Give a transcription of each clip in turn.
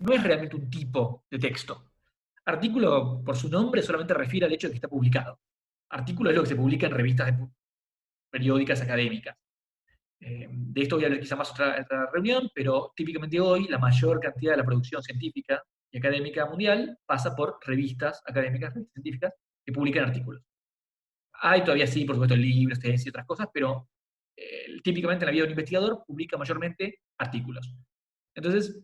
no es realmente un tipo de texto. Artículo, por su nombre, solamente refiere al hecho de que está publicado. Artículo es lo que se publica en revistas periódicas académicas. De esto voy a hablar quizá más otra reunión, pero típicamente hoy la mayor cantidad de la producción científica y académica mundial pasa por revistas académicas, revistas científicas, que publican artículos. Hay todavía sí, por supuesto, libros, tesis y otras cosas, pero típicamente en la vida de un investigador publica mayormente artículos. Entonces,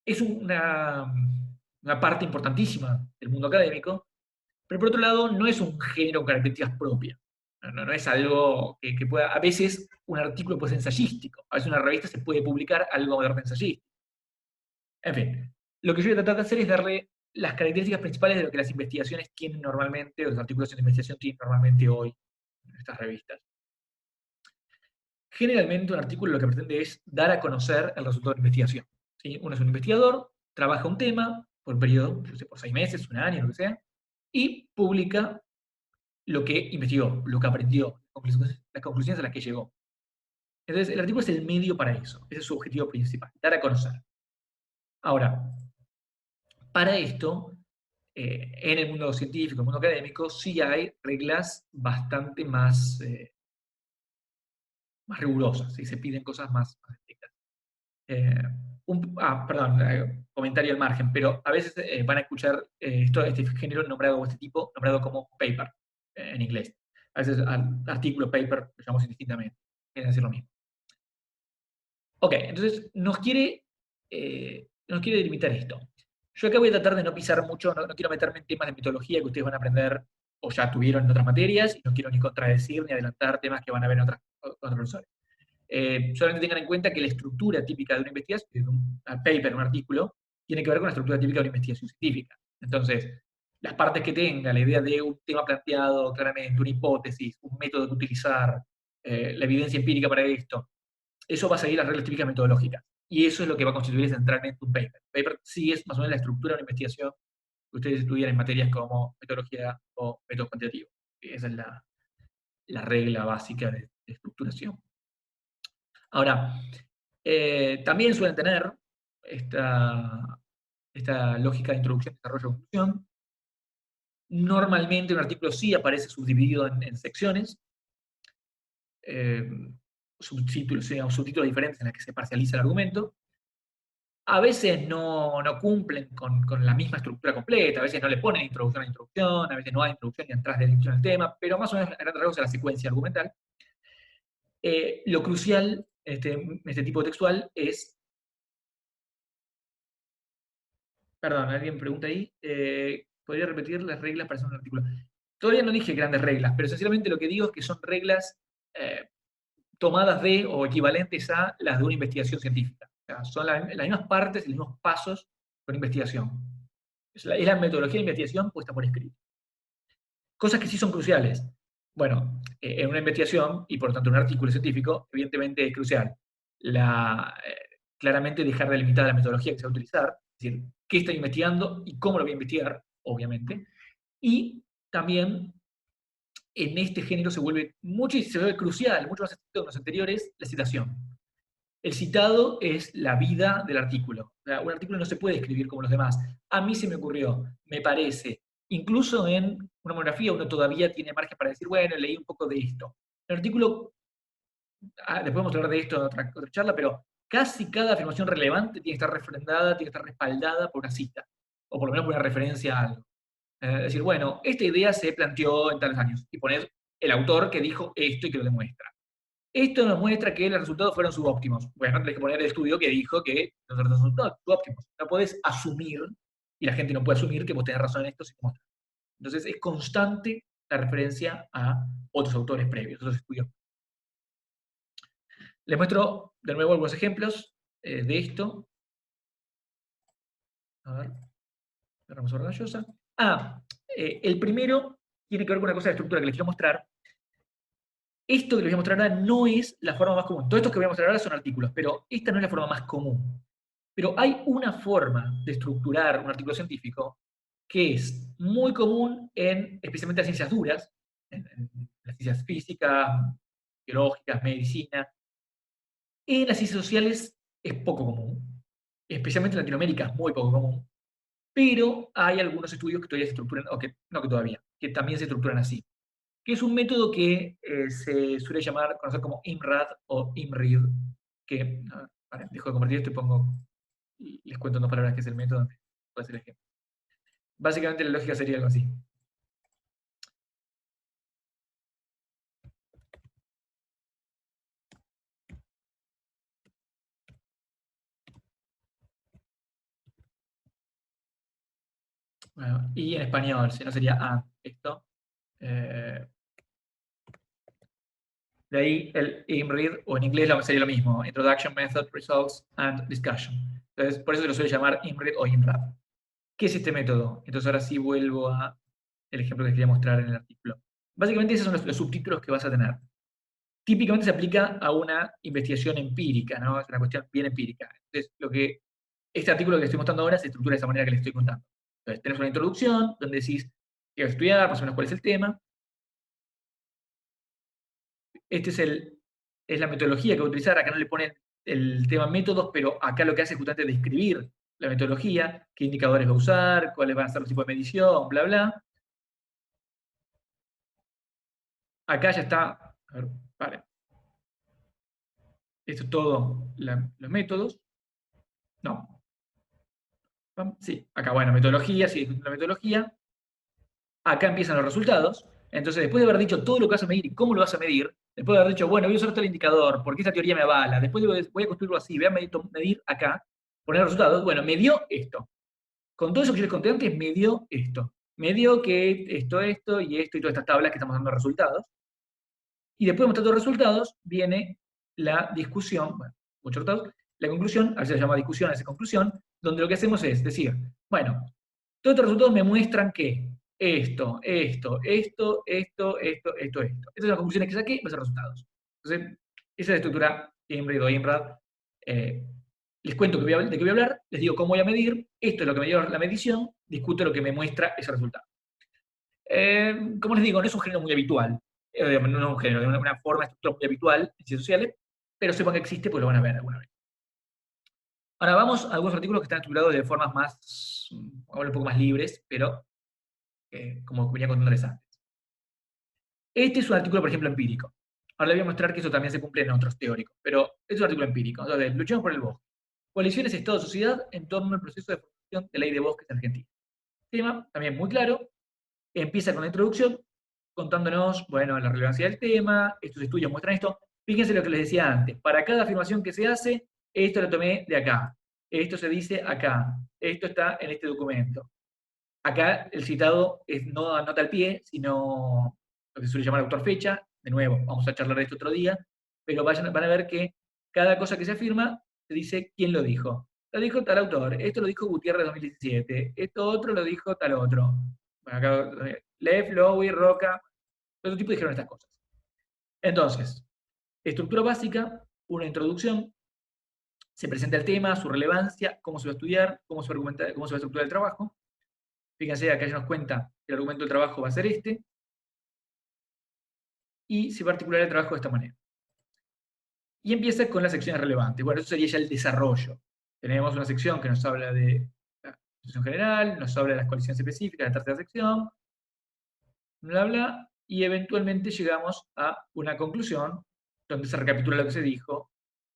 es una parte importantísima del mundo académico, pero por otro lado, no es un género con características propias. No es algo que pueda. A veces un artículo puede ser ensayístico, a veces una revista se puede publicar algo de orden ensayístico. En fin, lo que yo voy a tratar de hacer es darle las características principales de lo que las investigaciones tienen normalmente, o los artículos de investigación tienen normalmente hoy en estas revistas. Generalmente un artículo lo que pretende es dar a conocer el resultado de la investigación. ¿Sí? Uno es un investigador, trabaja un tema por un periodo, no sé, por 6 meses, un año, lo que sea, y publica lo que investigó, lo que aprendió, las conclusiones a las que llegó. Entonces, el artículo es el medio para eso. Ese es su objetivo principal, dar a conocer. Ahora, para esto, en el mundo científico, en el mundo académico, sí hay reglas bastante más rigurosas, ¿sí? Se piden cosas más estrictas. Eh, perdón, comentario al margen, pero a veces van a escuchar este género nombrado, o este tipo, nombrado como paper, en inglés. A veces artículo, paper, lo llamamos indistintamente. Quieren decir lo mismo. Ok, entonces nos quiere delimitar esto. Yo acá voy a tratar de no pisar mucho, no quiero meterme en temas de mitología que ustedes van a aprender o ya tuvieron en otras materias, y no quiero ni contradecir ni adelantar temas que van a ver en otros profesores. Solamente tengan en cuenta que la estructura típica de una investigación, de un paper, un artículo, tiene que ver con la estructura típica de una investigación científica. Entonces, las partes que tenga, la idea de un tema planteado claramente, una hipótesis, un método que utilizar, la evidencia empírica para esto, eso va a seguir las reglas típicas metodológicas. Y eso es lo que va a constituir centralmente un paper. El paper sí es más o menos la estructura de una investigación que ustedes estudian en materias como metodología o método cuantitativo. Esa es la regla básica de estructuración. Ahora, también suelen tener esta lógica de introducción, desarrollo, conclusión. Normalmente un artículo sí aparece subdividido en secciones, eh, subtítulos diferentes en los que se parcializa el argumento. A veces no cumplen con la misma estructura completa, a veces no le ponen introducción a introducción, a veces no hay introducción ni atrás de la introducción al tema, pero más o menos en grandes rasgos es la secuencia argumental. Lo crucial en este tipo textual es, perdón, alguien pregunta ahí, ¿podría repetir las reglas para hacer un artículo? Todavía no dije grandes reglas, pero esencialmente lo que digo es que son reglas tomadas de o equivalentes a las de una investigación científica. O sea, son las mismas partes y los mismos pasos de una investigación. Es la metodología de investigación puesta por escrito. Cosas que sí son cruciales. Bueno, en una investigación, y por lo tanto en un artículo científico, evidentemente es crucial claramente dejar delimitada la metodología que se va a utilizar, es decir, qué estoy investigando y cómo lo voy a investigar, obviamente. Y también en este género se vuelve crucial, mucho más estricto que los anteriores, la citación. El citado es la vida del artículo. O sea, un artículo no se puede escribir como los demás. A mí se me ocurrió, me parece. Incluso en una monografía uno todavía tiene margen para decir, bueno, leí un poco de esto. El artículo, después vamos a hablar de esto en otra charla, pero casi cada afirmación relevante tiene que estar refrendada, tiene que estar respaldada por una cita, o por lo menos por una referencia a algo. Es decir, bueno, esta idea se planteó en tales años, y poner el autor que dijo esto y que lo demuestra. Esto nos muestra que los resultados fueron subóptimos. Bueno, tenés que poner el estudio que dijo que los resultados son subóptimos. No podés asumir, y la gente no puede asumir que vos tenés razón en esto sin mostrar. Entonces es constante la referencia a otros autores previos, otros estudios. Les muestro de nuevo algunos ejemplos de esto. A ver, cerramos orgullosa. El primero tiene que ver con una cosa de estructura que les quiero mostrar. Esto que les voy a mostrar ahora no es la forma más común. Todos estos que voy a mostrar ahora son artículos, pero esta no es la forma más común. Pero hay una forma de estructurar un artículo científico que es muy común especialmente en las ciencias duras, en las ciencias físicas, biológicas, medicina. En las ciencias sociales es poco común. especialmente en Latinoamérica es muy poco común, pero hay algunos estudios que todavía se estructuran, o que no que todavía, que también se estructuran así, que es un método que se suele conocer como IMRAD o IMRID, que, vale, dejo de compartir esto y les cuento en dos palabras qué es el método, puede ser el ejemplo. Básicamente la lógica sería algo así. Bueno, y en español, si no sería esto. Eh, de ahí el IMRID, o en inglés sería lo mismo, Introduction, Method, Results, and Discussion. Entonces, por eso se lo suele llamar IMRID o IMRAD. ¿Qué es este método? Entonces ahora sí vuelvo a el ejemplo que quería mostrar en el artículo. Básicamente esos son los subtítulos que vas a tener. Típicamente se aplica a una investigación empírica, ¿no? Es una cuestión bien empírica. Entonces, este artículo que estoy mostrando ahora se estructura de esa manera que les estoy contando. Entonces, tenés una introducción donde decís qué vas a estudiar, más o menos cuál es el tema. Este es la metodología que voy a utilizar. Acá no le ponen el tema métodos, pero acá lo que hace es justamente describir la metodología, qué indicadores va a usar, cuáles van a ser los tipos de medición, bla, bla. Acá ya está. A ver, vale. Esto es todo los métodos. No. Sí, acá, bueno, metodología, sí, la metodología. Acá empiezan los resultados. Entonces, después de haber dicho todo lo que vas a medir y cómo lo vas a medir, después de haber dicho, bueno, voy a usar tal indicador, porque esta teoría me avala, después voy a construirlo así, voy a medir acá, poner resultados, bueno, me dio esto. Con todo eso que yo les conté antes, me dio esto. Me dio que esto y todas estas tablas que estamos dando resultados. Y después de mostrar todos los resultados, viene la discusión, bueno, muchos resultados, la conclusión, a veces se llama discusión, a veces conclusión, donde lo que hacemos es decir, bueno, todos estos resultados me muestran que esto. Estas son las conclusiones que saqué, van a ser resultados. Entonces, esa es la estructura IMRID o IMRAD. Les cuento de qué voy a hablar, les digo cómo voy a medir, esto es lo que me dio la medición, discuto lo que me muestra ese resultado. Como les digo, no es un género muy habitual, no es un género, es una forma de estructura muy habitual en ciencias sociales, pero sepan que existe, pues lo van a ver alguna vez. Ahora vamos a algunos artículos que están estructurados de formas más, un poco más libres, pero como venía contándoles antes. Este es un artículo, por ejemplo, empírico. Ahora les voy a mostrar que eso también se cumple en otros teóricos, pero es un artículo empírico. Entonces, luchemos por el bosque. Coaliciones Estado-Sociedad en torno al proceso de formación de ley de bosques en Argentina. Tema también muy claro. Empieza con la introducción, contándonos, bueno, la relevancia del tema, estos estudios muestran esto. Fíjense lo que les decía antes. Para cada afirmación que se hace, esto lo tomé de acá. Esto se dice acá. Esto está en este documento. Acá el citado no anota al pie, sino lo que se suele llamar autor fecha. De nuevo, vamos a charlar de esto otro día, pero van a ver que cada cosa que se afirma se dice quién lo dijo. Lo dijo tal autor, esto lo dijo Gutiérrez 2017, esto otro lo dijo tal otro. Bueno, acá, Leff, Lowy, Roca, todo tipo dijeron estas cosas. Entonces, estructura básica, una introducción, se presenta el tema, su relevancia, cómo se va a estudiar, cómo se va a argumentar, cómo se va a estructurar el trabajo. Fíjense, acá ya nos cuenta que el argumento del trabajo va a ser este, y se va a articular el trabajo de esta manera. Y empieza con las secciones relevantes. Bueno, eso sería ya el desarrollo. Tenemos una sección que nos habla de la situación general, nos habla de las coaliciones específicas, la tercera sección, bla, bla, y eventualmente llegamos a una conclusión donde se recapitula lo que se dijo,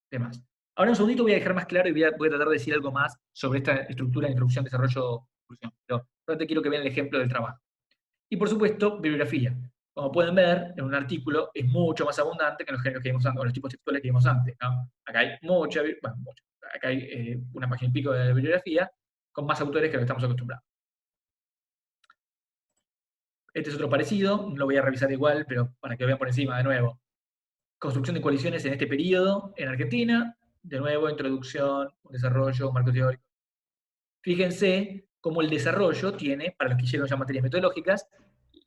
demás. Ahora un segundito voy a dejar más claro y voy a tratar de decir algo más sobre esta estructura de introducción, desarrollo, conclusión. Pero ahora quiero que vean el ejemplo del trabajo. Y por supuesto, bibliografía. Como pueden ver, en un artículo es mucho más abundante que en los géneros que vimos antes, o los tipos textuales que vimos antes, ¿no? Acá hay acá hay una página y pico de bibliografía con más autores que lo que estamos acostumbrados. Este es otro parecido, no lo voy a revisar igual, pero para que lo vean por encima de nuevo. Construcción de coaliciones en este periodo en Argentina, de nuevo, introducción, un desarrollo, un marco teórico. Fíjense cómo el desarrollo tiene, para los que llegan ya materias metodológicas,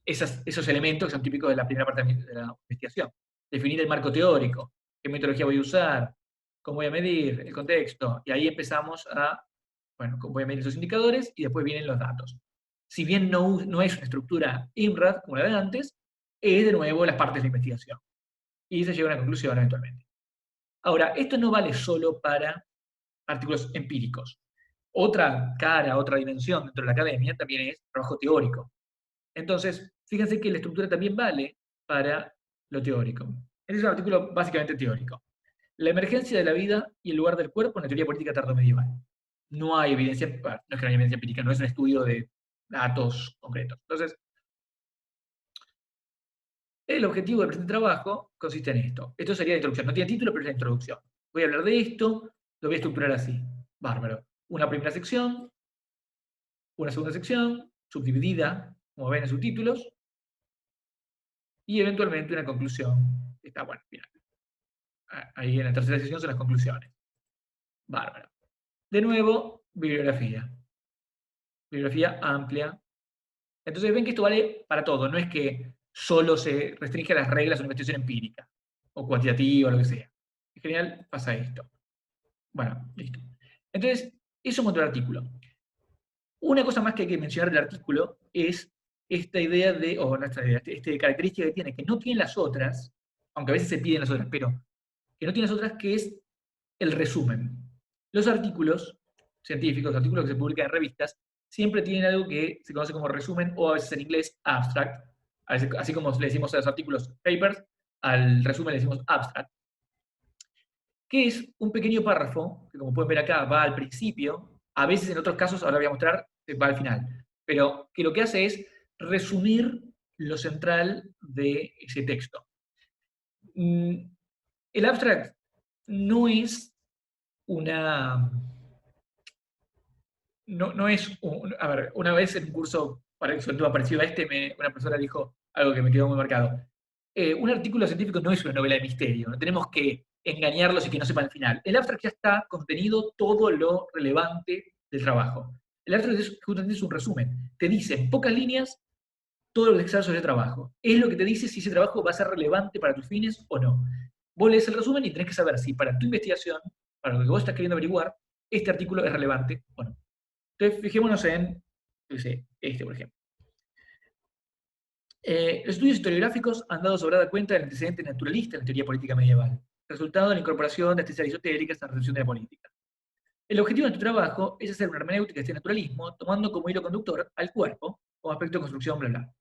esos elementos que son típicos de la primera parte de la investigación. Definir el marco teórico, qué metodología voy a usar, cómo voy a medir, el contexto, y ahí empezamos bueno, voy a medir esos indicadores y después vienen los datos. Si bien no es una estructura IMRAD como la de antes, es de nuevo las partes de la investigación. Y se llega a una conclusión eventualmente. Ahora, esto no vale solo para artículos empíricos. otra cara, otra dimensión dentro de la academia también es trabajo teórico. Entonces, fíjense que la estructura también vale para lo teórico. Este es un artículo básicamente teórico. La emergencia de la vida y el lugar del cuerpo en la teoría política tardomedieval. No hay evidencia, bueno, no es que no hay evidencia empírica, no es un estudio de datos concretos. Entonces, el objetivo del presente trabajo consiste en esto. Esto sería la introducción. No tiene título, pero es la introducción. Voy a hablar de esto, lo voy a estructurar así. Bárbaro. Una primera sección, una segunda sección, subdividida, como ven en subtítulos, y eventualmente una conclusión. Está bueno, final. Ahí en la tercera sección son las conclusiones. Bárbaro. De nuevo, bibliografía. Bibliografía amplia. Entonces ven que esto vale para todo. No es que solo se restringe a las reglas de una investigación empírica o cuantitativa o lo que sea. En general pasa esto. Bueno, listo. Entonces, eso en cuanto al artículo. Una cosa más que hay que mencionar del artículo es esta idea de, o no esta idea, esta característica que tiene, que no tiene las otras, aunque a veces se piden las otras, pero que no tiene las otras, que es el resumen. Los artículos científicos, los artículos que se publican en revistas, siempre tienen algo que se conoce como resumen, o a veces en inglés abstract, así como le decimos a los artículos papers, al resumen le decimos abstract, que es un pequeño párrafo, que como pueden ver acá va al principio, a veces en otros casos, ahora voy a mostrar, va al final, pero que lo que hace es resumir lo central de ese texto. El abstract no es una... No es... a ver, una vez en un curso, para sobre todo parecido a este, una persona dijo algo que me quedó muy marcado. Un artículo científico no es una novela de misterio, no tenemos que engañarlos y que no sepan el final. El abstract ya está contenido todo lo relevante del trabajo. El abstract justamente es un resumen. Te dice en pocas líneas todo lo que sabes sobre el trabajo. Es lo que te dice si ese trabajo va a ser relevante para tus fines o no. Vos lees el resumen y tenés que saber si para tu investigación, para lo que vos estás queriendo averiguar, este artículo es relevante o no. Entonces, fijémonos en, yo sé, este, por ejemplo. Los estudios historiográficos han dado sobrada cuenta del antecedente naturalista en la teoría política medieval, resultado de la incorporación de estas aristotélicas en la recepción de la política. El objetivo de nuestro trabajo es hacer una hermenéutica de este naturalismo, tomando como hilo conductor al cuerpo, como aspecto de construcción, bla, bla.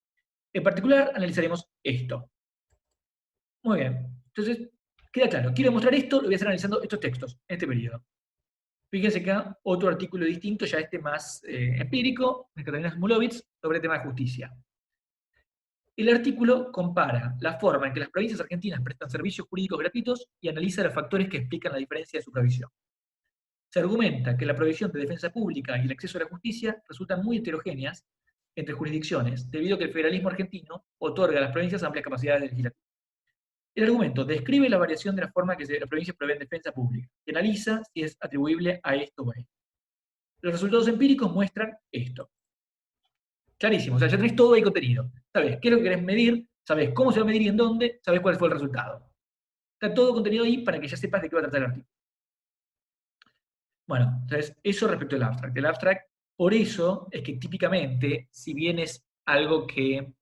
En particular, analizaremos esto. Muy bien. Entonces, queda claro. Quiero mostrar esto, lo voy a hacer analizando estos textos, en este periodo. Fíjense acá otro artículo distinto, ya este más empírico, de Catalina Smulovitz, sobre el tema de justicia. El artículo compara la forma en que las provincias argentinas prestan servicios jurídicos gratuitos y analiza los factores que explican la diferencia de su provisión. Se argumenta que la provisión de defensa pública y el acceso a la justicia resultan muy heterogéneas entre jurisdicciones, debido a que el federalismo argentino otorga a las provincias amplias capacidades legislativas. El argumento describe la variación de la forma en que las provincias proveen defensa pública y analiza si es atribuible a esto o a esto. Los resultados empíricos muestran esto. Clarísimo, o sea, ya tenés todo ahí contenido. Sabés qué es lo que querés medir, sabés cómo se va a medir y en dónde, sabés cuál fue el resultado. Está todo contenido ahí para que ya sepas de qué va a tratar el artículo. Bueno, entonces, eso respecto al abstract. El abstract, por eso es que típicamente, si bien es algo que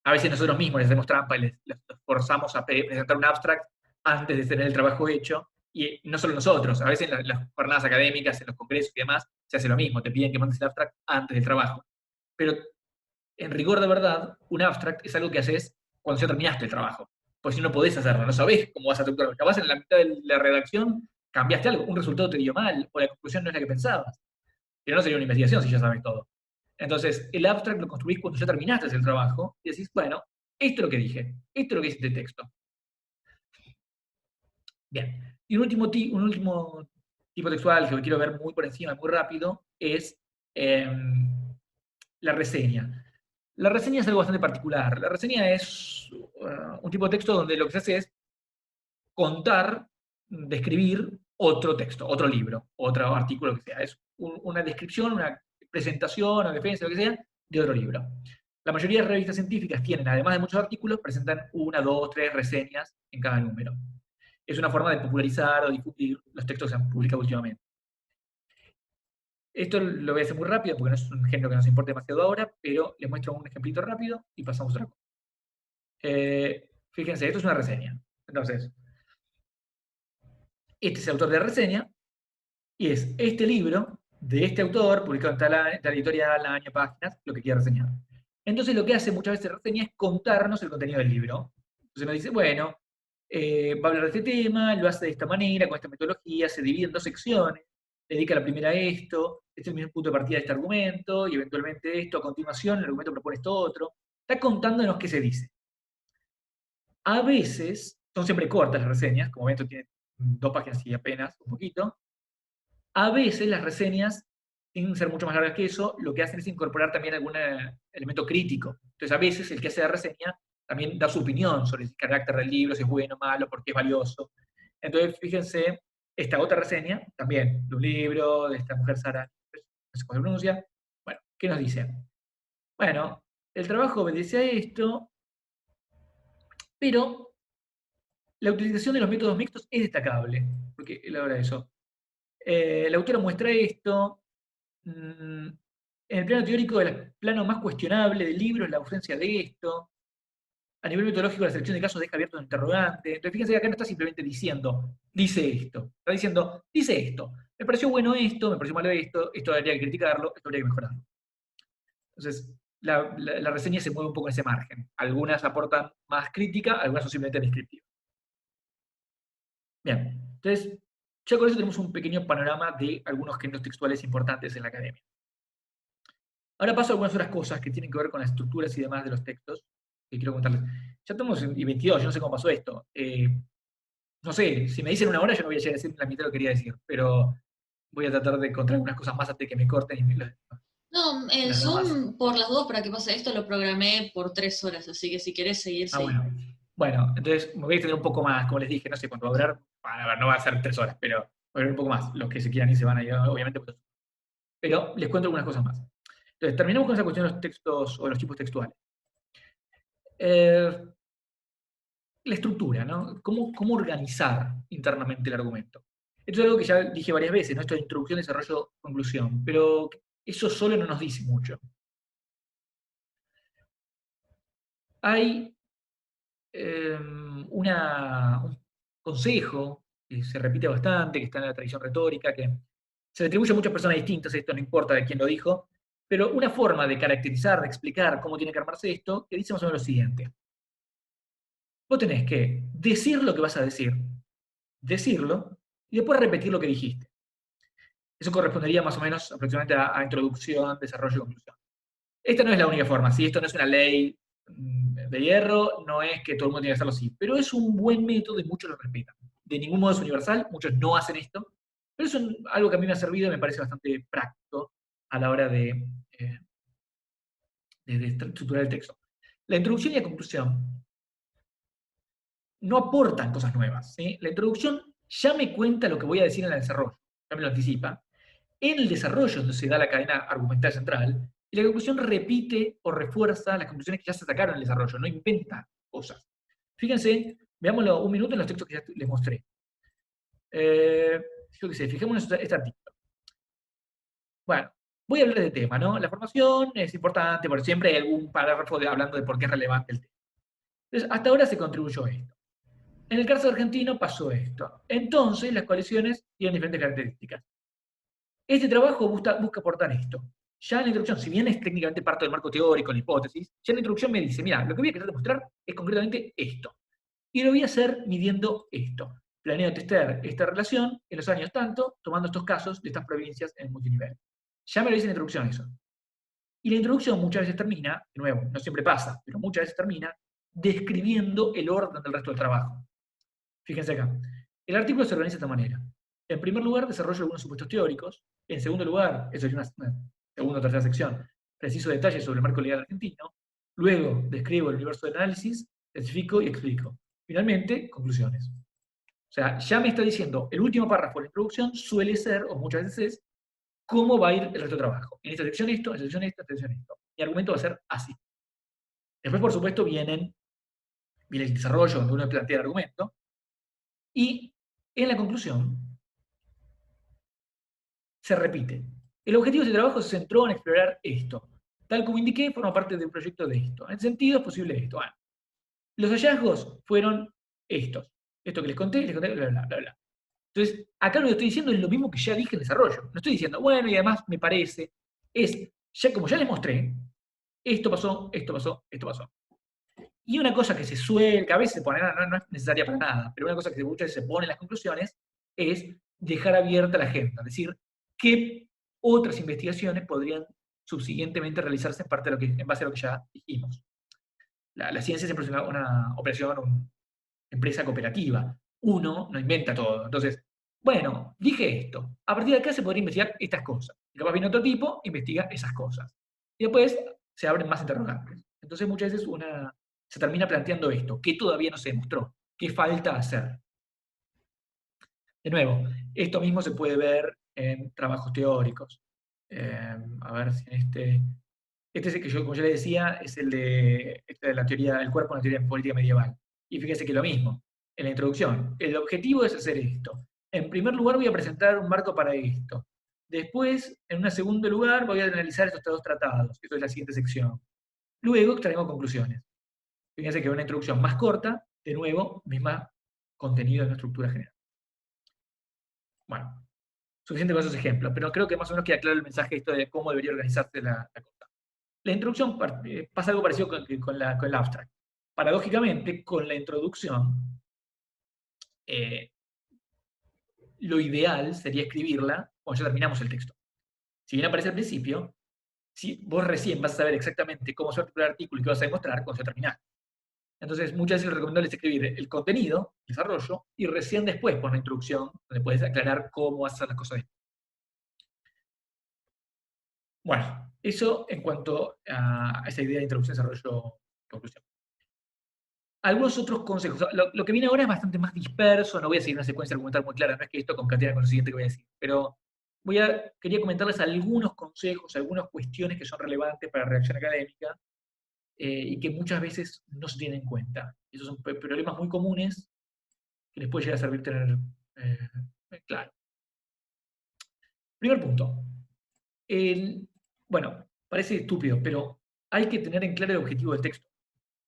a veces nosotros mismos les hacemos trampa y les forzamos a presentar un abstract antes de tener el trabajo hecho, y no solo nosotros, a veces en las jornadas académicas, en los congresos y demás, se hace lo mismo, te piden que mandes el abstract antes del trabajo. Pero en rigor de verdad, un abstract es algo que haces cuando ya terminaste el trabajo. Pues si no podés hacerlo, no sabés cómo vas a estructurarlo. Capaz en la mitad de la redacción cambiaste algo, un resultado te dio mal, o la conclusión no es la que pensabas. Pero no sería una investigación si ya sabes todo. Entonces, el abstract lo construís cuando ya terminaste el trabajo y decís, bueno, esto es lo que dije, esto es lo que dice este texto. Bien. Y un último tipo textual que quiero ver muy por encima, muy rápido, es la reseña. La reseña es algo bastante particular. La reseña es un tipo de texto donde lo que se hace es contar, describir otro texto, otro libro, otro artículo que sea. Es una descripción, una presentación, una defensa, lo que sea, de otro libro. La mayoría de revistas científicas tienen, además de muchos artículos, presentan una, dos, tres reseñas en cada número. Es una forma de popularizar o difundir los textos que se han publicado últimamente. Esto lo voy a hacer muy rápido porque no es un ejemplo que nos importe demasiado ahora, pero les muestro un ejemplito rápido y pasamos a otra cosa. Fíjense, esto es una reseña. Entonces, este es el autor de la reseña, Y es este libro de este autor, publicado en tal editorial, año, páginas, lo que quiera reseñar. Entonces lo que hace muchas veces reseña es contarnos el contenido del libro. Entonces nos dice, bueno, va a hablar de este tema, lo hace de esta manera, con esta metodología, se divide en dos secciones, dedica la primera a esto, este es el mismo punto de partida de este argumento, y eventualmente esto, a continuación, el argumento propone esto otro. Está contándonos qué se dice. A veces, son siempre cortas las reseñas, como ven, esto tiene 2 páginas y apenas, un poquito. A veces las reseñas, sin ser mucho más largas que eso, lo que hacen es incorporar también algún elemento crítico. Entonces, a veces el que hace la reseña también da su opinión sobre el carácter del libro, si es bueno o malo, por qué es valioso. Entonces, fíjense, esta otra reseña, también de un libro, de esta mujer Sara, no sé cómo se pronuncia. Bueno, ¿qué nos dice? Bueno, el trabajo obedece a esto, pero la utilización de los métodos mixtos es destacable, porque él habla de eso. La autora muestra esto. En el plano teórico, el plano más cuestionable del libro es la ausencia de esto. A nivel metodológico, la selección de casos deja abierto un interrogante. Entonces, fíjense que acá no está simplemente diciendo, dice esto. Está diciendo, dice esto. Me pareció bueno esto, me pareció malo esto habría que criticarlo, esto habría que mejorarlo. Entonces, la reseña se mueve un poco en ese margen. Algunas aportan más crítica, algunas son simplemente descriptivas. Bien, entonces, ya con eso tenemos un pequeño panorama de algunos géneros textuales importantes en la academia. Ahora paso a algunas otras cosas que tienen que ver con las estructuras y demás de los textos que quiero contarles. Ya estamos en 22, yo no sé cómo pasó esto. No sé, si me dicen una hora yo no voy a llegar a decir la mitad de lo que quería decir, pero voy a tratar de encontrar algunas cosas más antes de que me corten y No, las demás. Zoom, por las dudas para que pase esto, lo programé por 3 horas, así que si querés seguir, Ah, seguí. bueno. Bueno, entonces me voy a extender un poco más, como les dije, no sé cuánto va a durar. Bueno, a ver, no va a ser 3 horas, pero va a durar un poco más. Los que se quieran y se van a ir, obviamente. Pero les cuento algunas cosas más. Entonces, terminamos con esa cuestión de los textos o los tipos textuales. Eh, la estructura, ¿no? ¿Cómo organizar internamente el argumento? Esto es algo que ya dije varias veces, ¿no? Esto de introducción, desarrollo, conclusión, pero eso solo no nos dice mucho. Hay un consejo que se repite bastante, que está en la tradición retórica, que se le atribuye a muchas personas distintas, esto no importa de quién lo dijo, pero una forma de caracterizar, de explicar cómo tiene que armarse esto, que dice más o menos lo siguiente. Vos tenés que decir lo que vas a decir, decirlo, y después repetir lo que dijiste. Eso correspondería más o menos aproximadamente a introducción, desarrollo y conclusión. Esta no es la única forma, ¿sí? Esto no es una ley de hierro, no es que todo el mundo tiene que hacerlo así, pero es un buen método y muchos lo respetan. De ningún modo es universal, muchos no hacen esto, pero es algo que a mí me ha servido y me parece bastante práctico a la hora de estructurar el texto. La introducción y la conclusión no aportan cosas nuevas. ¿Sí? La introducción ya me cuenta lo que voy a decir en el desarrollo, ya me lo anticipa. En el desarrollo donde se da la cadena argumental central, y la conclusión repite o refuerza las conclusiones que ya se sacaron en el desarrollo, no inventa cosas. Fíjense, veámoslo un minuto en los textos que ya les mostré. Yo qué sé, fijémonos en este artículo. Bueno, voy a hablar de tema, ¿no? La formación es importante, porque siempre hay algún párrafo hablando de por qué es relevante el tema. Entonces, hasta ahora se contribuyó esto. En el caso argentino pasó esto. Entonces, las coaliciones tienen diferentes características. Este trabajo busca aportar esto. Ya en la introducción, si bien es técnicamente parte del marco teórico, la hipótesis, ya en la introducción me dice, mira, lo que voy a querer demostrar es concretamente esto. Y lo voy a hacer midiendo esto. Planeo testar esta relación en los años tanto, tomando estos casos de estas provincias en el multinivel. Ya me lo dice en la introducción eso. Y la introducción muchas veces termina, de nuevo, no siempre pasa, pero muchas veces termina, describiendo el orden del resto del trabajo. Fíjense acá. El artículo se organiza de esta manera. En primer lugar, desarrollo algunos supuestos teóricos. En segundo lugar, eso es una segunda o tercera sección, preciso detalles sobre el marco legal argentino. Luego, describo el universo del análisis, especifico y explico. Finalmente, conclusiones. O sea, ya me está diciendo, el último párrafo de la introducción suele ser, o muchas veces es, cómo va a ir el resto del trabajo. En esta sección esto, en esta sección esto, en esta sección esto. Mi argumento va a ser así. Después, por supuesto, viene el desarrollo donde uno plantea el argumento, y en la conclusión se repite. El objetivo de este trabajo se centró en explorar esto. Tal como indiqué, forma parte de un proyecto de esto. En ese sentido, es posible esto. Bueno, los hallazgos fueron estos. Esto que les conté, bla, bla, bla, bla. Entonces, acá lo que estoy diciendo es lo mismo que ya dije en desarrollo. No estoy diciendo, bueno, y además me parece, como ya les mostré, esto pasó, esto pasó, esto pasó. Y una cosa que se suele, que a veces se pone, no es necesaria para nada, pero una cosa que muchas veces se pone en las conclusiones es dejar abierta la agenda, es decir, qué otras investigaciones podrían subsiguientemente realizarse en base a lo que ya dijimos. La ciencia siempre es una operación, una empresa cooperativa. Uno no inventa todo. Entonces, bueno, dije esto. A partir de acá se podría investigar estas cosas. Y capaz viene otro tipo, investiga esas cosas. Y después se abren más interrogantes. Entonces muchas veces se termina planteando esto, ¿qué todavía no se demostró? ¿Qué falta hacer? De nuevo, esto mismo se puede ver en trabajos teóricos. A ver si en este es el que yo, como ya le decía, es el de la teoría del cuerpo en la teoría política medieval. Y fíjese que lo mismo, en la introducción, el objetivo es hacer esto. En primer lugar voy a presentar un marco para esto. Después, en un segundo lugar, voy a analizar estos dos tratados. Esto es la siguiente sección. Luego extraemos conclusiones. Fíjense que una introducción más corta, de nuevo, misma contenido en una estructura general. Bueno, suficiente con esos ejemplos, pero creo que más o menos queda claro el mensaje esto de cómo debería organizarse la cosa. La introducción pasa algo parecido con el abstract. Paradójicamente, con la introducción, lo ideal sería escribirla cuando ya terminamos el texto. Si bien aparece al principio, si vos recién vas a saber exactamente cómo se va a articular el artículo y qué vas a demostrar cuando ya terminás. Entonces, muchas veces lo recomendable es escribir el contenido, el desarrollo, y recién después poner la introducción, donde puedes aclarar cómo vas a hacer las cosas. Bueno, eso en cuanto a esa idea de introducción, desarrollo, conclusión. Algunos otros consejos. Lo que viene ahora es bastante más disperso, no voy a seguir una secuencia argumental muy clara, no es que esto concatena con lo siguiente que voy a decir, pero quería comentarles algunos consejos, algunas cuestiones que son relevantes para la redacción académica y que muchas veces no se tienen en cuenta. Esos son problemas muy comunes que les puede llegar a servir tener claro. Primer punto. Bueno, parece estúpido, pero hay que tener en claro el objetivo del texto.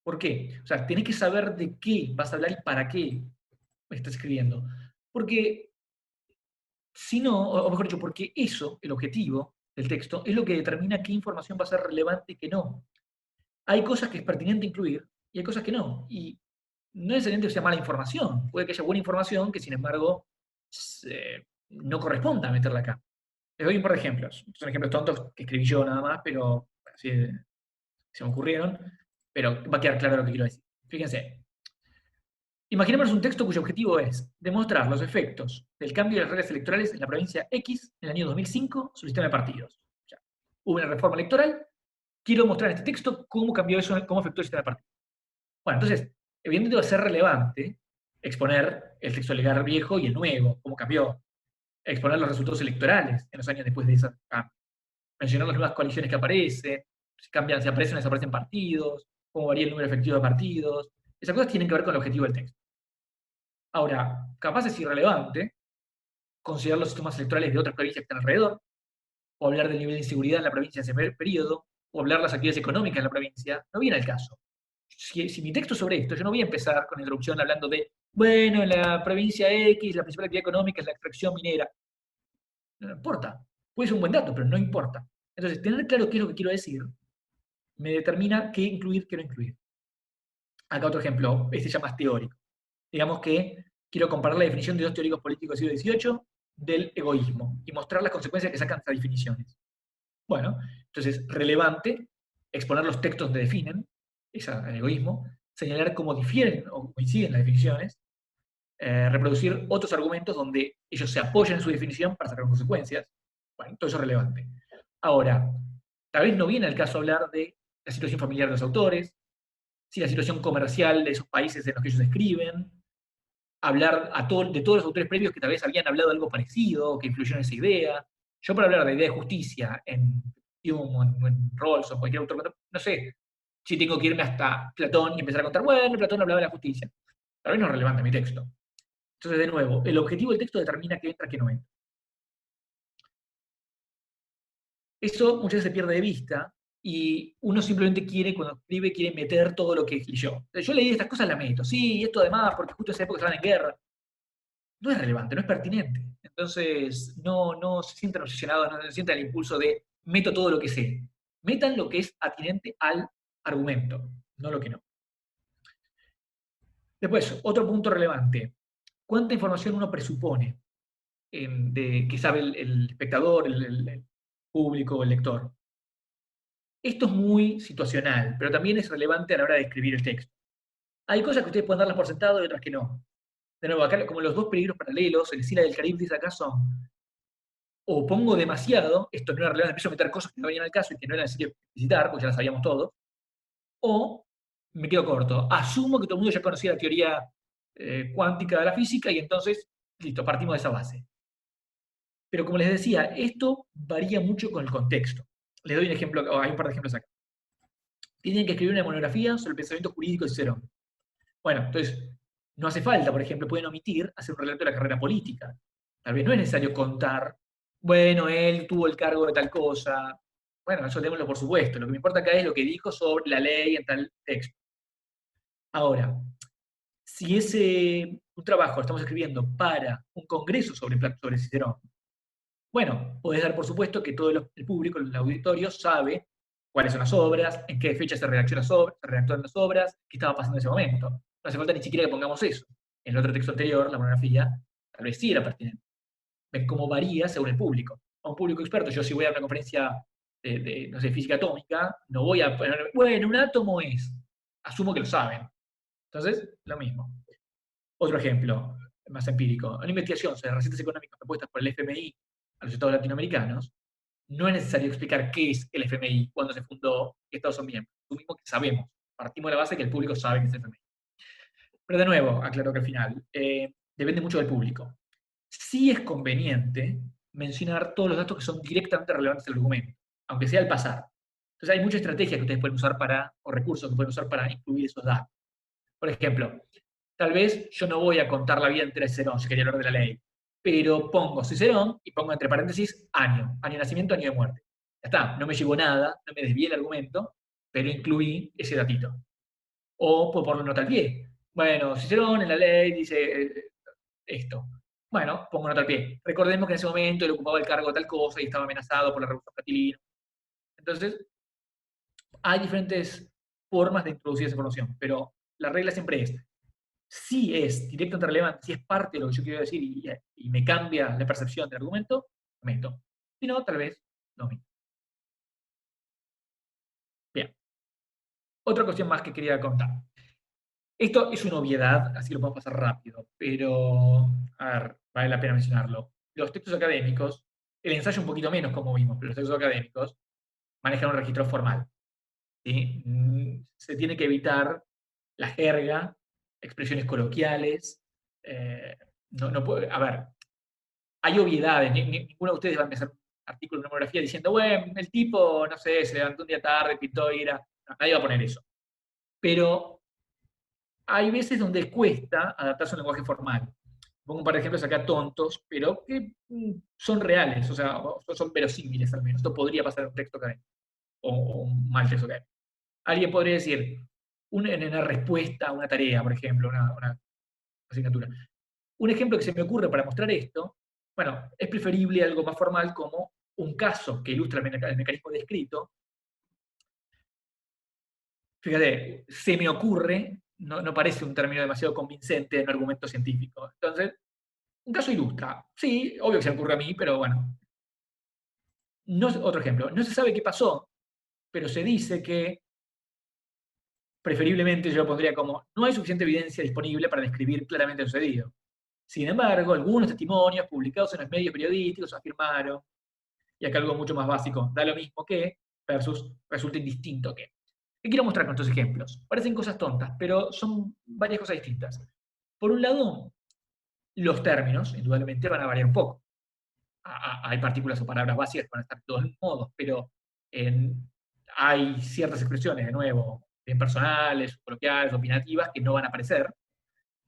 ¿Por qué? O sea, tenés que saber de qué vas a hablar y para qué estás escribiendo. Porque si no, o mejor dicho, porque eso, el objetivo del texto, es lo que determina qué información va a ser relevante y qué no. Hay cosas que es pertinente incluir y hay cosas que no. Y no necesariamente sea mala información. Puede que haya buena información que, sin embargo, no corresponda a meterla acá. Les doy un par de ejemplos. Son ejemplos tontos que escribí yo nada más, pero así se me ocurrieron. Pero va a quedar claro lo que quiero decir. Fíjense. Imaginemos un texto cuyo objetivo es demostrar los efectos del cambio de las reglas electorales en la provincia X en el año 2005 sobre el sistema de partidos. O sea, hubo una reforma electoral, quiero mostrar en este texto cómo cambió eso, cómo afectó el sistema de partidos. Bueno, entonces, evidentemente va a ser relevante exponer el texto legal viejo y el nuevo, cómo cambió, exponer los resultados electorales en los años después de esa, mencionar las nuevas coaliciones que aparecen, si cambian, si aparecen o desaparecen partidos, cómo varía el número efectivo de partidos. Esas cosas tienen que ver con el objetivo del texto. Ahora, capaz es irrelevante considerar los sistemas electorales de otras provincias que están alrededor, o hablar del nivel de inseguridad en la provincia en ese periodo, o hablar de las actividades económicas en la provincia, no viene al caso. Si mi texto es sobre esto, yo no voy a empezar con la introducción hablando de, bueno, en la provincia X, la principal actividad económica es la extracción minera. No importa. Puede ser un buen dato, pero no importa. Entonces, tener claro qué es lo que quiero decir me determina qué incluir, qué no incluir. Acá otro ejemplo, este ya más teórico. Digamos que quiero comparar la definición de dos teóricos políticos del siglo XVIII del egoísmo y mostrar las consecuencias que sacan esas definiciones. Bueno, entonces, relevante exponer los textos donde definen el egoísmo, señalar cómo difieren o coinciden las definiciones, reproducir otros argumentos donde ellos se apoyan en su definición para sacar consecuencias. Bueno, todo eso es relevante. Ahora, tal vez no viene al caso hablar de la situación familiar de los autores, si la situación comercial de esos países en los que ellos escriben, hablar de todos los autores previos que tal vez habían hablado de algo parecido, que influyeron en esa idea. Yo para hablar de idea de justicia en Hume o en Rawls o cualquier autor, no sé si tengo que irme hasta Platón y empezar a contar, bueno, Platón hablaba de la justicia. Tal vez no es relevante mi texto. Entonces, de nuevo, el objetivo del texto determina qué entra, qué no entra. Eso muchas veces se pierde de vista y uno simplemente cuando escribe, quiere meter todo lo que leyó. Yo leí estas cosas, las meto. Sí, y esto además, porque justo en esa época estaban en guerra. no es relevante, no es pertinente. Entonces, no se sientan obsesionados, no se sientan el impulso de meto todo lo que sé. Metan lo que es atinente al argumento, no lo que no. Después, otro punto relevante. ¿Cuánta información uno presupone que sabe el espectador, el público, el lector? Esto es muy situacional, pero también es relevante a la hora de escribir el texto. Hay cosas que ustedes pueden darlas por sentado y otras que no. De nuevo, acá como los dos peligros paralelos, el SILA del Caribe dice acá son, o pongo demasiado, esto no era relevante, empiezo a meter cosas que no venían al caso y que no era necesario explicitar, porque ya las sabíamos todos, o me quedo corto. Asumo que todo el mundo ya conocía la teoría cuántica de la física y entonces, listo, partimos de esa base. Pero como les decía, esto varía mucho con el contexto. Les doy un ejemplo, hay un par de ejemplos acá. Tienen que escribir una monografía sobre el pensamiento jurídico de Cicerón. Bueno, entonces, no hace falta, por ejemplo, pueden omitir hacer un relato de la carrera política. Tal vez no es necesario contar, bueno, él tuvo el cargo de tal cosa. Bueno, eso démoslo por supuesto. Lo que me importa acá es lo que dijo sobre la ley en tal texto. Ahora, si un trabajo lo estamos escribiendo para un congreso sobre Cicerón, bueno, podés dar por supuesto que todo el público, el auditorio, sabe cuáles son las obras, en qué fecha se redactaron las obras, qué estaba pasando en ese momento. No hace falta ni siquiera que pongamos eso. En el otro texto anterior, la monografía, tal vez sí era pertinente. Ven cómo varía según el público. A un público experto, yo si voy a una conferencia no sé, física atómica, no voy a poner, bueno, un átomo es. Asumo que lo saben. Entonces, lo mismo. Otro ejemplo, más empírico. Una investigación sobre recetas económicas propuestas por el FMI a los estados latinoamericanos, no es necesario explicar qué es el FMI, cuándo se fundó, qué estados son miembros. Asumimos que sabemos. Partimos de la base que el público sabe que es el FMI. Pero de nuevo, aclaro que al final, depende mucho del público. Sí es conveniente mencionar todos los datos que son directamente relevantes al argumento, aunque sea al pasar. Entonces hay mucha estrategia que ustedes pueden usar o recursos que pueden usar para incluir esos datos. Por ejemplo, tal vez yo no voy a contar la vida entera de Cicerón, si quería hablar de la ley, pero pongo Cicerón y pongo entre paréntesis año de nacimiento, año de muerte. Ya está, no me llegó nada, no me desvié el argumento, pero incluí ese datito. O puedo poner nota al pie. Bueno, Cicerón en la ley dice esto. Bueno, pongo nota al pie. Recordemos que en ese momento él ocupaba el cargo de tal cosa y estaba amenazado por la revolución catilina. Entonces, hay diferentes formas de introducir esa información, pero la regla siempre es, si es directamente relevante, si es parte de lo que yo quiero decir y me cambia la percepción del argumento, meto. Si no, tal vez no meto. Bien. Otra cuestión más que quería contar. Esto es una obviedad, así lo podemos pasar rápido, pero, a ver, vale la pena mencionarlo. Los textos académicos, el ensayo un poquito menos, como vimos, pero los textos académicos manejan un registro formal. ¿Sí? Se tiene que evitar la jerga, expresiones coloquiales. A ver, hay obviedades. Ninguno de ustedes va a empezar un artículo, una monografía diciendo, bueno, el tipo, no sé, se levantó un día tarde, pintó ira. No, nadie va a poner eso. Pero hay veces donde cuesta adaptarse a un lenguaje formal. Pongo un par de ejemplos acá tontos, pero que son reales, o sea, son verosímiles al menos. Esto podría pasar en un texto académico o un mal texto académico. Alguien podría decir, en una respuesta a una tarea, por ejemplo, una asignatura. Un ejemplo que se me ocurre para mostrar esto, bueno, es preferible algo más formal como un caso que ilustra el mecanismo descrito. Fíjate, se me ocurre, no parece un término demasiado convincente en un argumento científico. Entonces, un caso ilustra. Sí, obvio que se me ocurre a mí, pero bueno. Otro ejemplo, no se sabe qué pasó, pero se dice que preferiblemente yo lo pondría como, no hay suficiente evidencia disponible para describir claramente lo sucedido. Sin embargo, algunos testimonios publicados en los medios periodísticos afirmaron, y acá algo mucho más básico, da lo mismo que, versus resulta indistinto que. ¿Qué quiero mostrar con estos ejemplos? Parecen cosas tontas, pero son varias cosas distintas. Por un lado, los términos, indudablemente, van a variar un poco. Hay partículas o palabras básicas que van a estar de todos modos, pero hay ciertas expresiones, de nuevo, bien personales, coloquiales, opinativas, que no van a aparecer. Va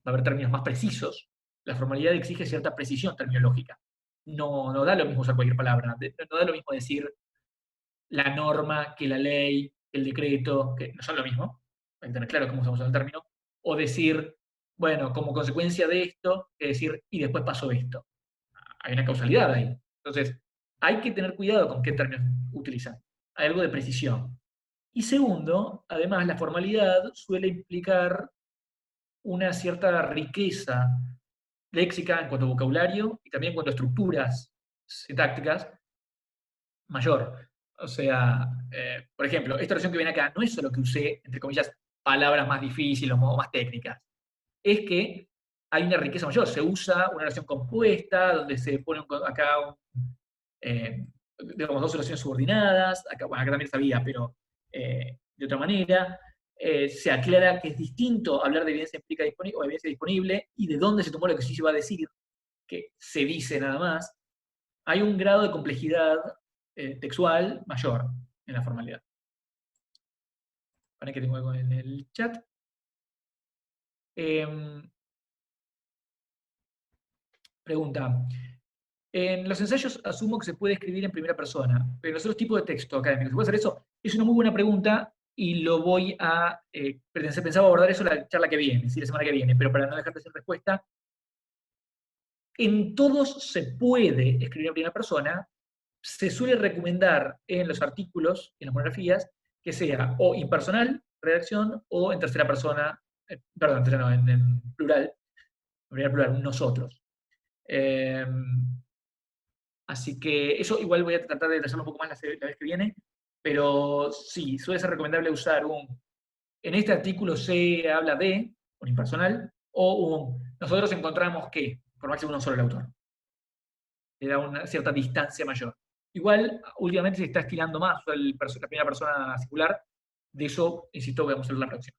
a haber términos más precisos. La formalidad exige cierta precisión terminológica. No da lo mismo usar cualquier palabra. No da lo mismo decir la norma que la ley, el decreto, que no son lo mismo. Hay que tener claro cómo usamos el término. O decir, bueno, como consecuencia de esto, es decir, y después pasó esto. Hay una causalidad ahí. Entonces, hay que tener cuidado con qué términos utilizan. Hay algo de precisión. Y segundo, además, la formalidad suele implicar una cierta riqueza léxica en cuanto a vocabulario y también en cuanto a estructuras sintácticas mayor. O sea, por ejemplo, esta oración que viene acá no es solo que usé, entre comillas, palabras más difíciles o más técnicas. Es que hay una riqueza mayor. Se usa una oración compuesta, donde se pone acá eh, digamos, dos oraciones subordinadas. Acá, bueno, acá también sabía, pero de otra manera. Se aclara que es distinto hablar de evidencia empírica disponible o evidencia disponible y de dónde se tomó lo que sí se va a decir, que se dice nada más. Hay un grado de complejidad textual mayor en la formalidad. Para que tengo algo en el chat. Pregunta. En los ensayos asumo que se puede escribir en primera persona, pero en los otros tipos de texto académicos, ¿se puede hacer eso? Es una muy buena pregunta y lo voy a... pensaba abordar eso la charla que viene, la semana que viene, pero para no dejarte sin respuesta, en todos se puede escribir en primera persona. Se suele recomendar en los artículos, en las monografías, que sea o impersonal, redacción, o en tercera persona, perdón, en, tercera no, en plural, en primera plural, nosotros. Eh, Así que eso igual voy a tratar de detallarlo un poco más la vez que viene, pero sí, suele ser recomendable usar en este artículo se habla de, un impersonal, o nosotros encontramos que, por máximo uno solo el autor. Le da una cierta distancia mayor. Igual, últimamente se está estilando más la primera persona singular, de eso, insisto, vamos a ver la próxima.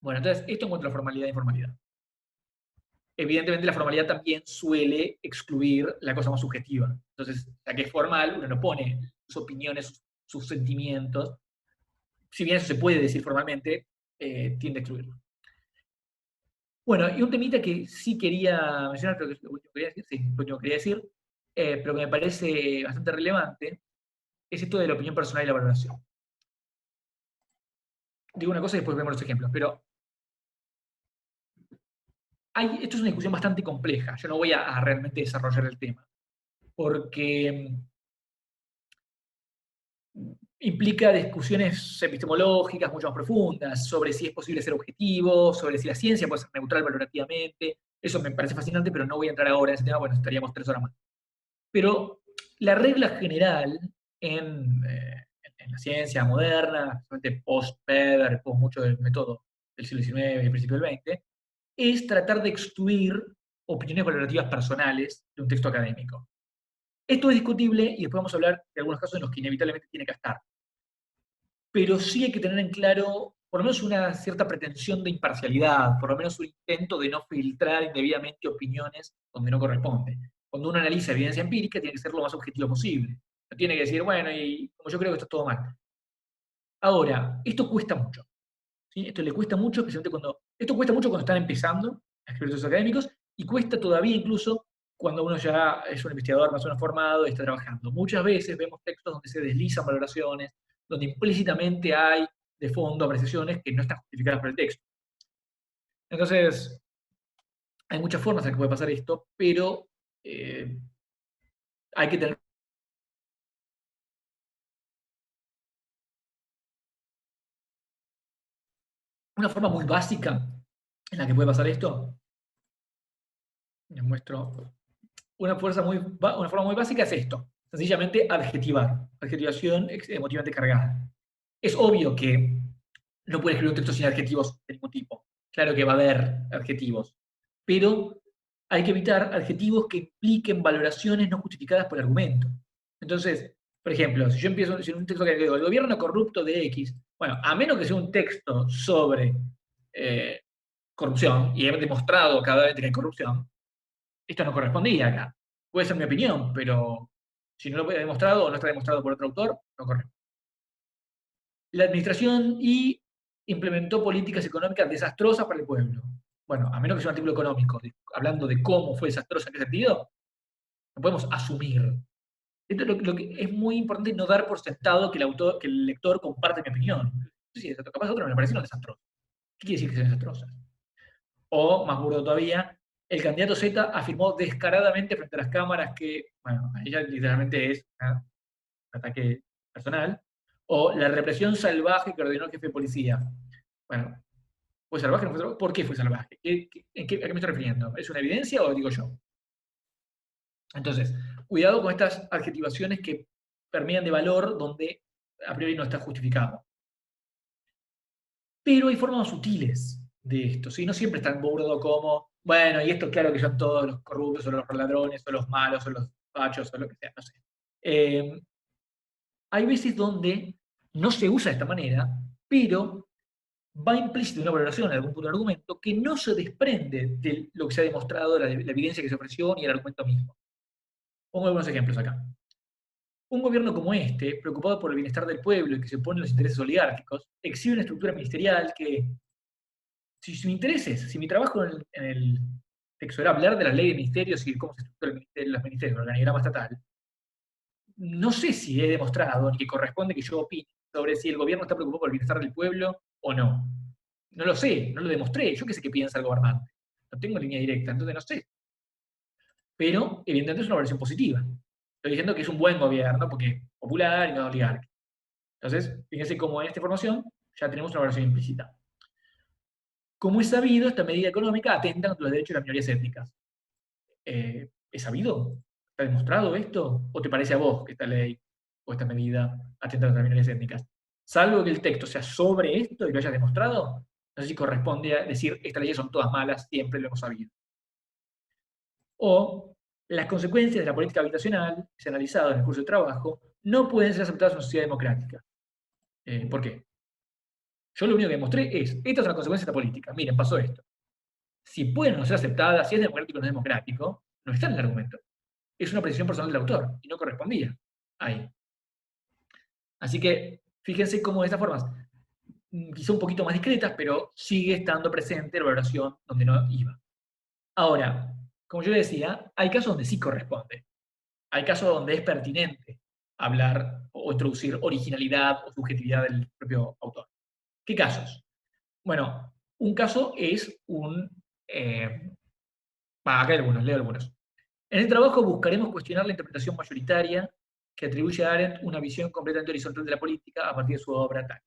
Bueno, entonces, esto en cuanto a la formalidad e informalidad. Evidentemente la formalidad también suele excluir la cosa más subjetiva. Entonces, la que es formal, uno no pone sus opiniones, sus sentimientos. Si bien eso se puede decir formalmente, tiende a excluirlo. Bueno, y un temita que sí quería mencionar, creo que es lo último que quería decir, sí, lo último que quería decir, pero que me parece bastante relevante, es esto de la opinión personal y la valoración. Digo una cosa y después vemos los ejemplos, pero esto es una discusión bastante compleja. Yo no voy a realmente desarrollar el tema, porque implica discusiones epistemológicas mucho más profundas sobre si es posible ser objetivo, sobre si la ciencia puede ser neutral valorativamente. Eso me parece fascinante, pero no voy a entrar ahora en ese tema, bueno, estaríamos 3 horas más. Pero la regla general en la ciencia moderna, especialmente post-Weber, post mucho del método del siglo XIX y principio del XX, es tratar de excluir opiniones valorativas personales de un texto académico. Esto es discutible y después vamos a hablar de algunos casos en los que inevitablemente tiene que estar. Pero sí hay que tener en claro, por lo menos una cierta pretensión de imparcialidad, por lo menos un intento de no filtrar indebidamente opiniones donde no corresponde. Cuando uno analiza evidencia empírica, tiene que ser lo más objetivo posible. No tiene que decir, bueno, y como yo creo que esto es todo mal. Ahora, esto cuesta mucho. ¿Sí? Esto le cuesta mucho, especialmente esto cuesta mucho cuando están empezando a escribir textos académicos y cuesta todavía incluso cuando uno ya es un investigador más o menos formado y está trabajando. Muchas veces vemos textos donde se deslizan valoraciones, donde implícitamente hay de fondo apreciaciones que no están justificadas por el texto. Entonces, hay muchas formas en que puede pasar esto, pero hay que tener una forma muy básica en la que puede pasar esto. Les muestro. Una forma muy básica es esto. Sencillamente adjetivar. Adjetivación emotivamente cargada. Es obvio que no puede escribir un texto sin adjetivos de ningún tipo. Claro que va a haber adjetivos. Pero hay que evitar adjetivos que impliquen valoraciones no justificadas por el argumento. Entonces, por ejemplo, si yo empiezo en un texto que digo el gobierno corrupto de X, bueno, a menos que sea un texto sobre corrupción, y he demostrado cada vez que hay corrupción, esto no correspondía acá. Puede ser mi opinión, pero si no lo he demostrado o no está demostrado por otro autor, no corresponde. La administración implementó políticas económicas desastrosas para el pueblo. Bueno, a menos que sea un artículo económico, hablando de cómo fue desastrosa en qué sentido, no podemos asumir. Esto lo que es muy importante no dar por sentado que el lector comparte mi opinión. Sí, capaz a otro no le parecieron desastrosas. ¿Qué quiere decir que sean desastrosas? O, más burdo todavía, el candidato Z afirmó descaradamente frente a las cámaras que, bueno, ella literalmente es un ataque personal, o la represión salvaje que ordenó el jefe de policía. Bueno, ¿fue salvaje o no fue salvaje? ¿Por qué fue salvaje? ¿A qué me estoy refiriendo? ¿Es una evidencia o digo yo? Entonces, cuidado con estas adjetivaciones que permean de valor donde a priori no está justificado. Pero hay formas más sutiles de esto, ¿sí? No siempre es tan burdo como, bueno, y esto claro que son todos los corruptos, o los ladrones, o los malos, o los fachos, o lo que sea, no sé. Eh, Hay veces donde no se usa de esta manera, pero va implícito en una valoración, en algún punto de argumento, que no se desprende de lo que se ha demostrado, la evidencia que se ofreció, ni el argumento mismo. Pongo algunos ejemplos acá. Un gobierno como este, preocupado por el bienestar del pueblo y que se opone a los intereses oligárquicos, exhibe una estructura ministerial que, si mi interés es, si mi trabajo en el texto era hablar de la ley de ministerios y de cómo se estructura los ministerios, el organigrama estatal, no sé si he demostrado ni que corresponde que yo opine sobre si el gobierno está preocupado por el bienestar del pueblo o no. No lo sé, no lo demostré. Yo qué sé qué piensa el gobernante. No tengo línea directa, entonces no sé. Pero, evidentemente, es una versión positiva. Estoy diciendo que es un buen gobierno porque es popular y no oligárquico. Entonces, fíjense cómo en esta información ya tenemos una versión implícita. Como es sabido, esta medida económica atenta contra los derechos de las minorías étnicas. ¿Es sabido? ¿Está demostrado esto? ¿O te parece a vos que esta ley o esta medida atenta contra las minorías étnicas? Salvo que el texto sea sobre esto y lo hayas demostrado, no sé si corresponde a decir estas leyes son todas malas, siempre lo hemos sabido. O las consecuencias de la política habitacional, que se ha analizado en el curso de trabajo, no pueden ser aceptadas en una sociedad democrática. ¿Por qué? Yo lo único que demostré es, esta es una consecuencia de esta política. Miren, pasó esto. Si pueden no ser aceptadas, si es democrático o no es democrático, no está en el argumento. Es una precisión personal del autor y no correspondía ahí. Así que fíjense cómo de estas formas, quizá un poquito más discretas, pero sigue estando presente la valoración donde no iba. Ahora, como yo decía, hay casos donde sí corresponde. Hay casos donde es pertinente hablar o introducir originalidad o subjetividad del propio autor. ¿Qué casos? Bueno, un caso es un... acá hay algunos, leo algunos. En el trabajo buscaremos cuestionar la interpretación mayoritaria que atribuye a Arendt una visión completamente horizontal de la política a partir de su obra tal.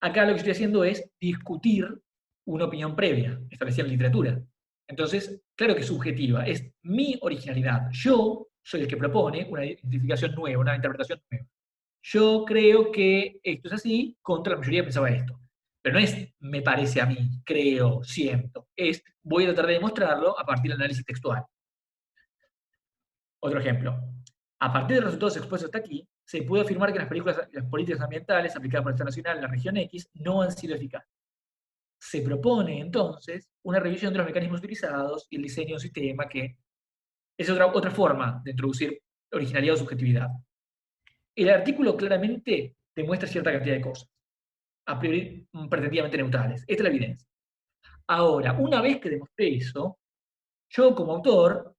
Acá lo que estoy haciendo es discutir una opinión previa, establecida en la literatura. Entonces, claro que es subjetiva, es mi originalidad. Yo soy el que propone una identificación nueva, una interpretación nueva. Yo creo que esto es así, contra la mayoría pensaba esto. Pero no es me parece a mí, creo, siento. Es voy a tratar de demostrarlo a partir del análisis textual. Otro ejemplo. A partir de los resultados expuestos hasta aquí, se puede afirmar que las políticas ambientales aplicadas por el Estado Nacional en la región X no han sido eficaces. Se propone entonces una revisión de los mecanismos utilizados y el diseño de un sistema que es otra forma de introducir originalidad o subjetividad. El artículo claramente demuestra cierta cantidad de cosas, a priori pretendidamente neutrales. Esta es la evidencia. Ahora, una vez que demostré eso, yo como autor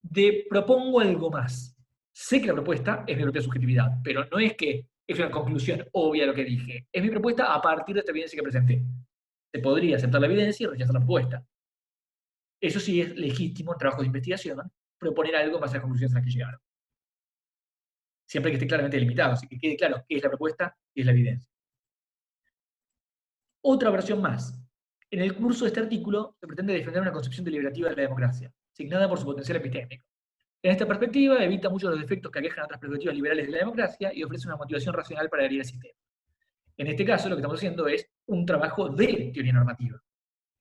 propongo algo más. Sé que la propuesta es mi propia subjetividad, pero no es que es una conclusión obvia de lo que dije. Es mi propuesta a partir de esta evidencia que presenté. Se podría aceptar la evidencia y rechazar la propuesta. Eso sí es legítimo en trabajo de investigación, proponer algo más a las conclusiones a las que llegaron. Siempre que esté claramente delimitado, así que quede claro qué es la propuesta y es la evidencia. Otra versión más. En el curso de este artículo se pretende defender una concepción deliberativa de la democracia, signada por su potencial epistémico. En esta perspectiva, evita muchos de los defectos que aquejan otras perspectivas liberales de la democracia y ofrece una motivación racional para adherir al sistema. En este caso, lo que estamos haciendo es un trabajo de teoría normativa.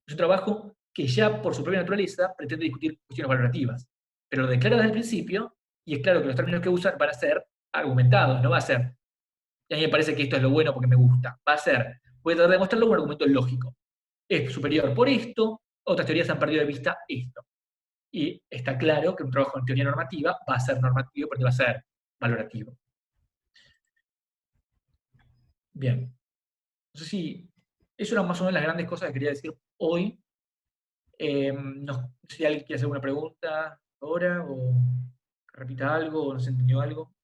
Es un trabajo que ya por su propia naturaleza pretende discutir cuestiones valorativas, pero lo declara desde el principio y es claro que los términos que usan van a ser argumentados, no va a ser, y a mí me parece que esto es lo bueno porque me gusta, va a ser, voy a tratar de demostrarlo con un argumento lógico. Es superior por esto, otras teorías han perdido de vista esto. Y está claro que un trabajo en teoría normativa va a ser normativo porque va a ser valorativo. Bien. No sé si eso eran más o menos las grandes cosas que quería decir hoy. No sé si alguien quiere hacer una pregunta ahora o que repita algo o no se entendió algo.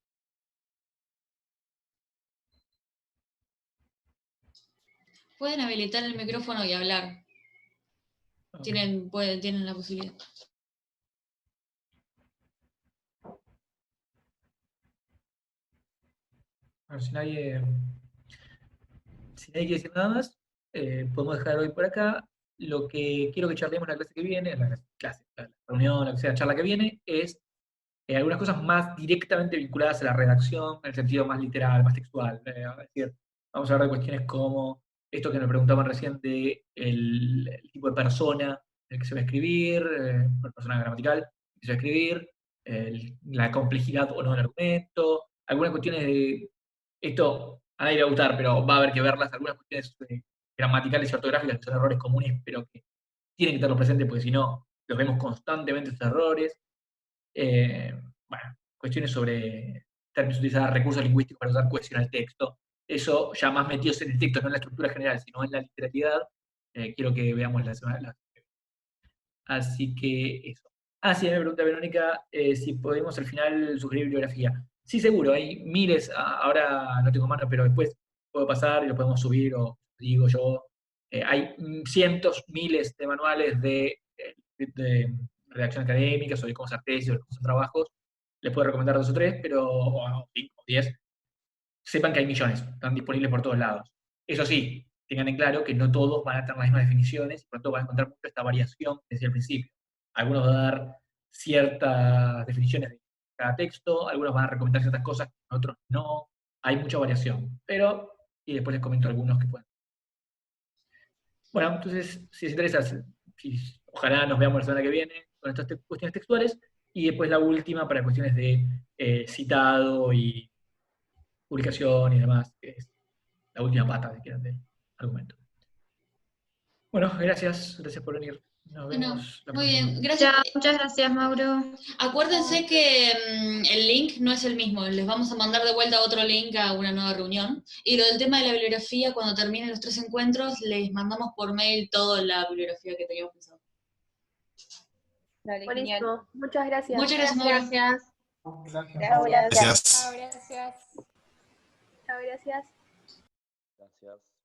Pueden habilitar el micrófono y hablar. tienen la posibilidad. Bueno, si nadie quiere decir nada más, podemos dejar hoy por acá. Lo que quiero que charlemos en la clase que viene, en la reunión, la que sea, charla que viene, es algunas cosas más directamente vinculadas a la redacción, en el sentido más literal, más textual. Es decir, vamos a hablar de cuestiones como esto que me preguntaban recién de el tipo de persona en el que se va a escribir, persona gramatical que se va a escribir, la complejidad o no del argumento, algunas cuestiones de esto a nadie le va a gustar, pero va a haber que verlas, algunas cuestiones gramaticales y ortográficas que son errores comunes, pero que tienen que tenerlo presente porque si no, los vemos constantemente estos errores. Bueno, cuestiones sobre términos, utilizar recursos lingüísticos para usar cohesión al texto. Eso ya más metidos en el texto, no en la estructura general, sino en la literalidad. Quiero que veamos la semana. Así que eso. Ah, sí, me pregunta Verónica si podemos al final sugerir bibliografía. Sí, seguro, hay miles, ahora no tengo mano, pero después puedo pasar y lo podemos subir, o digo yo. Hay cientos, miles de manuales de redacción académica, sobre cómo hacer tesis, sobre cómo hacer trabajos. Les puedo recomendar 2 o 3, pero, o 5 o 10. Sepan que hay millones, están disponibles por todos lados. Eso sí, tengan en claro que no todos van a tener las mismas definiciones y por tanto van a encontrar mucho esta variación desde el principio. Algunos van a dar ciertas definiciones de cada texto, algunos van a recomendar ciertas cosas, otros no. Hay mucha variación, pero, y después les comento algunos que pueden. Bueno, entonces, si les interesa, ojalá nos veamos la semana que viene con estas cuestiones textuales, y después la última para cuestiones de citado y publicación y demás, que es la última pata, si quieren, del argumento. Bueno, gracias por venir. Nos Bueno, vemos la muy próxima. bien, gracias. Muchas gracias, Mauro. Acuérdense que el link no es el mismo, les vamos a mandar de vuelta otro link a una nueva reunión. Y lo del tema de la bibliografía, cuando terminen los 3 encuentros, les mandamos por mail toda la bibliografía que teníamos pensado. Dale, Buenísimo. genial. Muchas gracias. Muchas gracias, Mauro. Gracias. Gracias. Gracias. Chao, gracias. Chao, gracias. Gracias.